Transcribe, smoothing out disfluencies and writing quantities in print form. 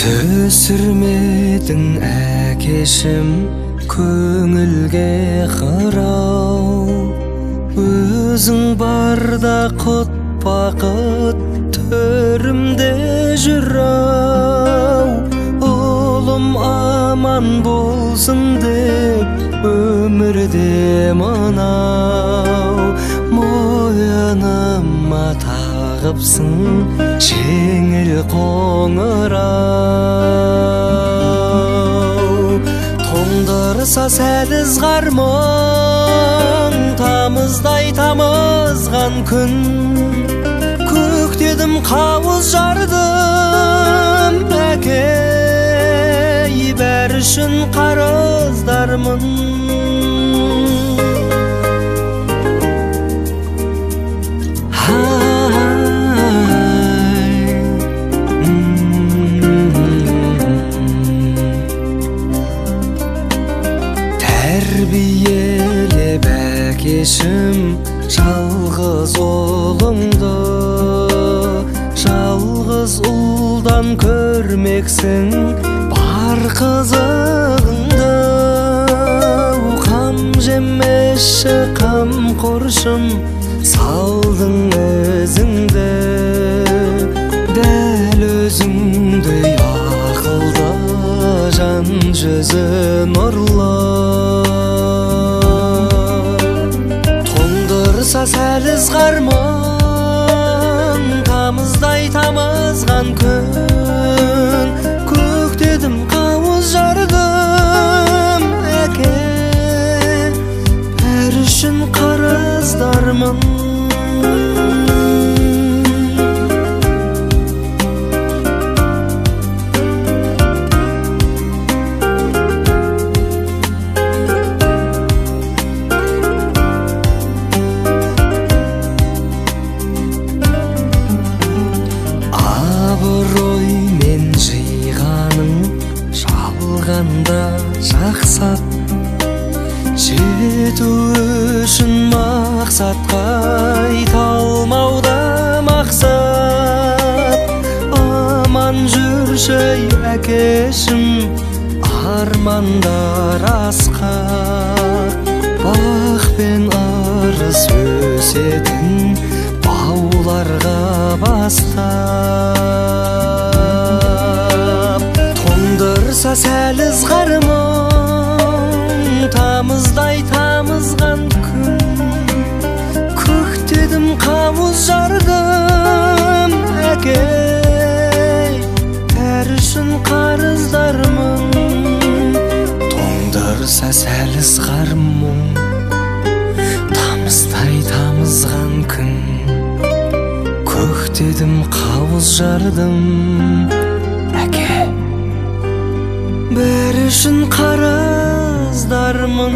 Түсірмедің әкешім көңілге қырау, өзің барда құт бақыт төрімде жүрау. Ұлым аман болсын деп өмірде мынау, мойыныма тағыпсың жеңіл қоңырау. Тоңдырса сәліз қармың, тамыздай тамызған күн, көктедім қауыз жардым әкей, бәрі үшін қарыздармын. Тәрбиелеп әкешім жалғыз ұлыңды, жалғыз ұлдан көрмексің бар қызығыңды. Қам жемеші қамқоршым, салдың өзіңді, дәл өзіңдей ақылды, жан жүзі нұрлы. Тоңдырса сәліз қармың, тамыздай тамызған күн, көктедім қауыз жардым әке, бәрі үшін қарыздармын. Абыроймен жиғаның жалғанда жақсат, жету үшін мақсатқа айталмауда мақсат. Аман жүрші әкешім, армандар асқақ, бақ пен арыс өсетін бауларға бастап. Тоңдырса сәліз қармың, тамыздай тамызған күн, көктедім қауыз жардым әкей, бәрі үшін қарыздармын. Тоңдырса сәліз қармың, тамыздай тамызған күн, көктедім қауыз жардым әке, бәрі үшін қарыздармын.